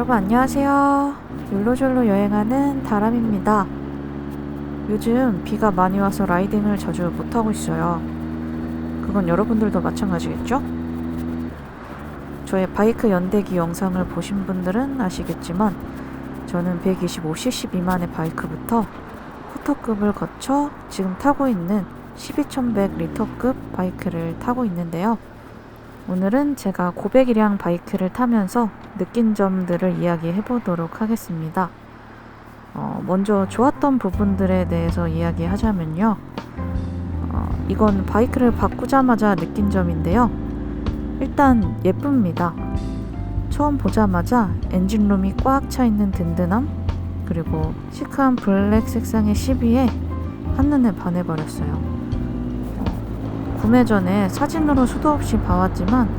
여러분 안녕하세요. 욜로졸로 여행하는 다람입니다. 요즘 비가 많이 와서 라이딩을 자주 못하고 있어요. 그건 여러분들도 마찬가지겠죠? 저의 바이크 연대기 영상을 보신 분들은 아시겠지만 저는 125cc 미만의 바이크부터 포터급을 거쳐 지금 타고 있는 12100리터급 바이크를 타고 있는데요. 오늘은 제가 고배기량 바이크를 타면서 느낀 점들을 이야기해 보도록 하겠습니다. 먼저 좋았던 부분들에 대해서 이야기하자면요. 이건 바이크를 바꾸자마자 느낀 점인데요. 일단 예쁩니다. 처음 보자마자 엔진룸이 꽉 차 있는 든든함, 그리고 시크한 블랙 색상의 12에 한눈에 반해버렸어요. 구매 전에 사진으로 수도 없이 봐왔지만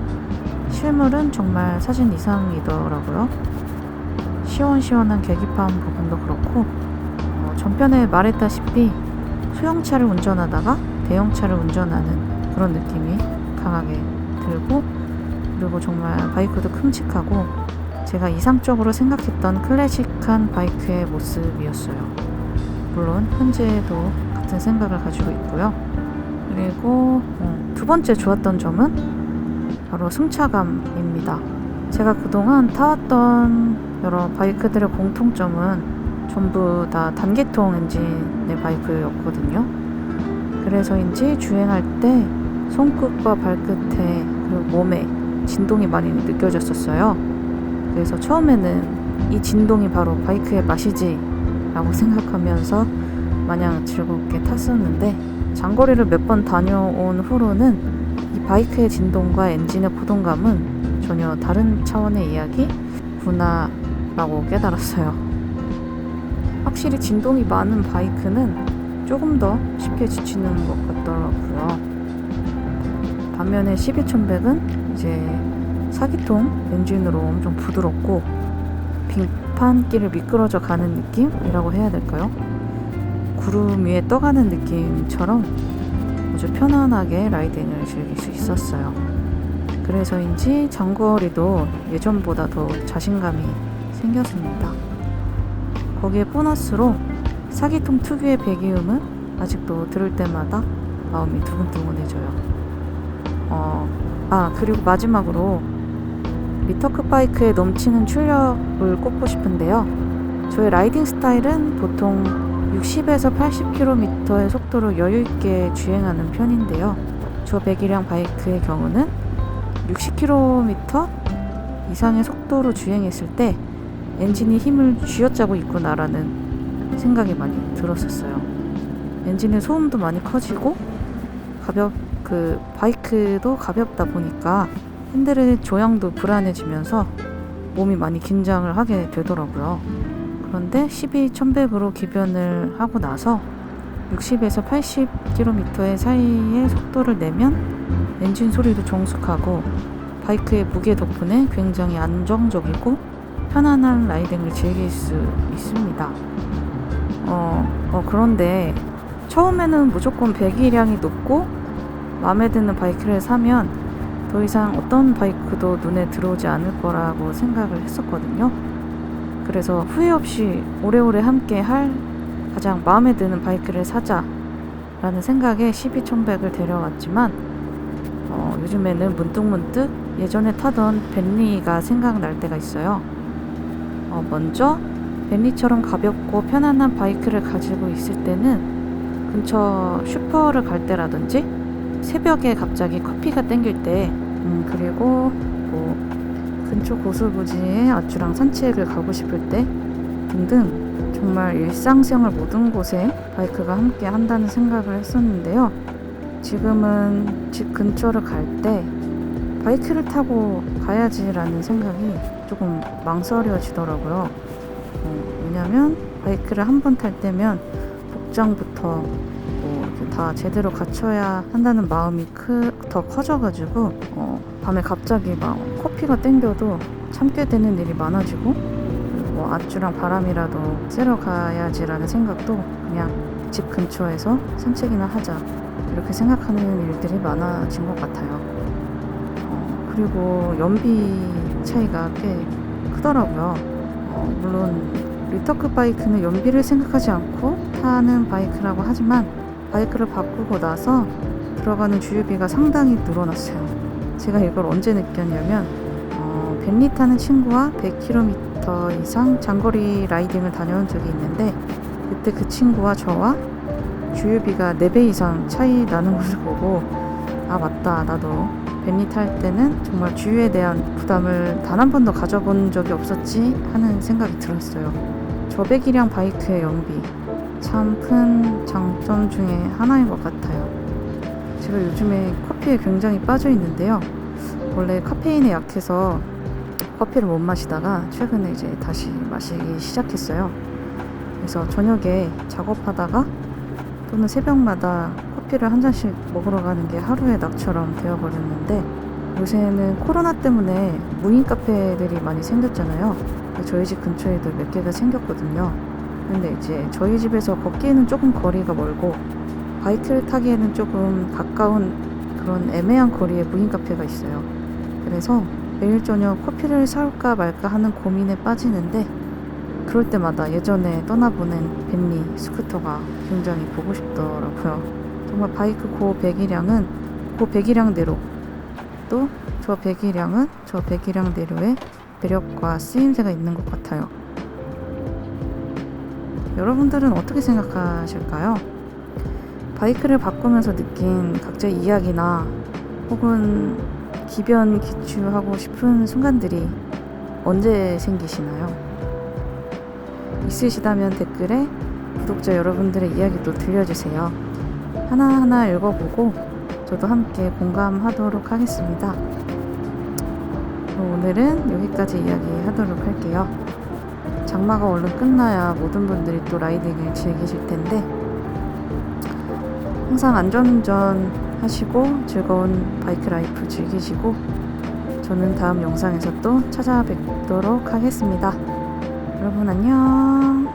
실물은 정말 사진 이상이더라고요. 시원시원한 계기판 부분도 그렇고 전편에 말했다시피 소형차를 운전하다가 대형차를 운전하는 그런 느낌이 강하게 들고, 그리고 정말 바이크도 큼직하고 제가 이상적으로 생각했던 클래식한 바이크의 모습이었어요. 물론 현재도 같은 생각을 가지고 있고요. 그리고 두 번째 좋았던 점은 바로 승차감입니다. 제가 그동안 타왔던 여러 바이크들의 공통점은 전부 다 단계통 엔진의 바이크였거든요. 그래서인지 주행할 때 손끝과 발끝에 그리고 몸에 진동이 많이 느껴졌었어요. 그래서 처음에는 이 진동이 바로 바이크의 맛이지 라고 생각하면서 마냥 즐겁게 탔었는데, 장거리를 몇 번 다녀온 후로는 이 바이크의 진동과 엔진의 고동감은 전혀 다른 차원의 이야기구나 라고 깨달았어요. 확실히 진동이 많은 바이크는 조금 더 쉽게 지치는 것 같더라고요. 반면에 12100은 이제 사기통 엔진으로 엄청 부드럽고 빙판길을 미끄러져 가는 느낌이라고 해야 될까요? 구름 위에 떠가는 느낌처럼 아주 편안하게 라이딩을 즐길 수 있었어요. 그래서인지 장거리도 예전보다 더 자신감이 생겼습니다. 거기에 보너스로 사기통 특유의 배기음은 아직도 들을 때마다 마음이 두근두근해져요. 그리고 마지막으로 리터급 바이크에 넘치는 출력을 꼽고 싶은데요. 저의 라이딩 스타일은 보통 60에서 80km의 속도로 여유있게 주행하는 편인데요. 저 배기량 바이크의 경우는 60km 이상의 속도로 주행했을 때 엔진이 힘을 쥐어짜고 있구나라는 생각이 많이 들었었어요. 엔진의 소음도 많이 커지고 바이크도 가볍다 보니까 핸들의 조향도 불안해지면서 몸이 많이 긴장을 하게 되더라고요. 그런데 12100으로 기변을 하고 나서 60에서 80km의 사이의 속도를 내면 엔진 소리도 정숙하고 바이크의 무게 덕분에 굉장히 안정적이고 편안한 라이딩을 즐길 수 있습니다. 그런데 처음에는 무조건 배기량이 높고 마음에 드는 바이크를 사면 더 이상 어떤 바이크도 눈에 들어오지 않을 거라고 생각을 했었거든요. 그래서 후회 없이 오래오래 함께 할 가장 마음에 드는 바이크를 사자라는 생각에 12100을 데려왔지만 요즘에는 문득문득 예전에 타던 벤리가 생각날 때가 있어요. 먼저 벤리처럼 가볍고 편안한 바이크를 가지고 있을 때는 근처 슈퍼를 갈 때라든지 새벽에 갑자기 커피가 땡길 때 그리고 근처 고수부지에 아주랑 산책을 가고 싶을 때 등등 정말 일상생활 모든 곳에 바이크가 함께 한다는 생각을 했었는데요. 지금은 집 근처를 갈 때 바이크를 타고 가야지라는 생각이 조금 망설여지더라고요. 왜냐면 바이크를 한 번 탈 때면 복장부터 이렇게 다 제대로 갖춰야 한다는 마음이 더 커져가지고 밤에 갑자기 막 커피가 땡겨도 참게 되는 일이 많아지고, 아주랑 바람이라도 쐬러 가야지라는 생각도 그냥 집 근처에서 산책이나 하자 이렇게 생각하는 일들이 많아진 것 같아요. 그리고 연비 차이가 꽤 크더라고요. 물론 리터급 바이크는 연비를 생각하지 않고 타는 바이크라고 하지만 바이크를 바꾸고 나서 들어가는 주유비가 상당히 늘어났어요. 제가 이걸 언제 느꼈냐면 벤리 타는 친구와 100km 이상 장거리 라이딩을 다녀온 적이 있는데 그때 그 친구와 저와 주유비가 4배 이상 차이 나는 것을 보고 아 맞다, 나도 벤리 탈 때는 정말 주유에 대한 부담을 단 한 번도 가져본 적이 없었지 하는 생각이 들었어요. 저배기량 바이크의 연비, 참 큰 장점 중에 하나인 것 같아요. 제가 요즘에 커피에 굉장히 빠져 있는데요. 원래 카페인에 약해서 커피를 못 마시다가 최근에 이제 다시 마시기 시작했어요. 그래서 저녁에 작업하다가 또는 새벽마다 커피를 한 잔씩 먹으러 가는 게 하루의 낙처럼 되어버렸는데 요새는 코로나 때문에 무인 카페들이 많이 생겼잖아요. 저희 집 근처에도 몇 개가 생겼거든요. 근데 이제 저희 집에서 걷기에는 조금 거리가 멀고 바이크를 타기에는 조금 가까운 그런 애매한 거리에 무인 카페가 있어요. 그래서 매일 저녁 커피를 사올까 말까 하는 고민에 빠지는데 그럴 때마다 예전에 떠나보낸 벤리 스쿠터가 굉장히 보고 싶더라고요. 정말 바이크 고 배기량대로 또 저 배기량은 저 배기량대로의 매력과 쓰임새가 있는 것 같아요. 여러분들은 어떻게 생각하실까요? 바이크를 바꾸면서 느낀 각자의 이야기나 혹은 기변 기추하고 싶은 순간들이 언제 생기시나요? 있으시다면 댓글에 구독자 여러분들의 이야기도 들려주세요. 하나하나 읽어보고 저도 함께 공감하도록 하겠습니다. 그럼 오늘은 여기까지 이야기하도록 할게요. 장마가 얼른 끝나야 모든 분들이 또 라이딩을 즐기실 텐데 항상 안전운전 하시고 즐거운 바이크 라이프 즐기시고 저는 다음 영상에서 또 찾아뵙도록 하겠습니다. 여러분 안녕.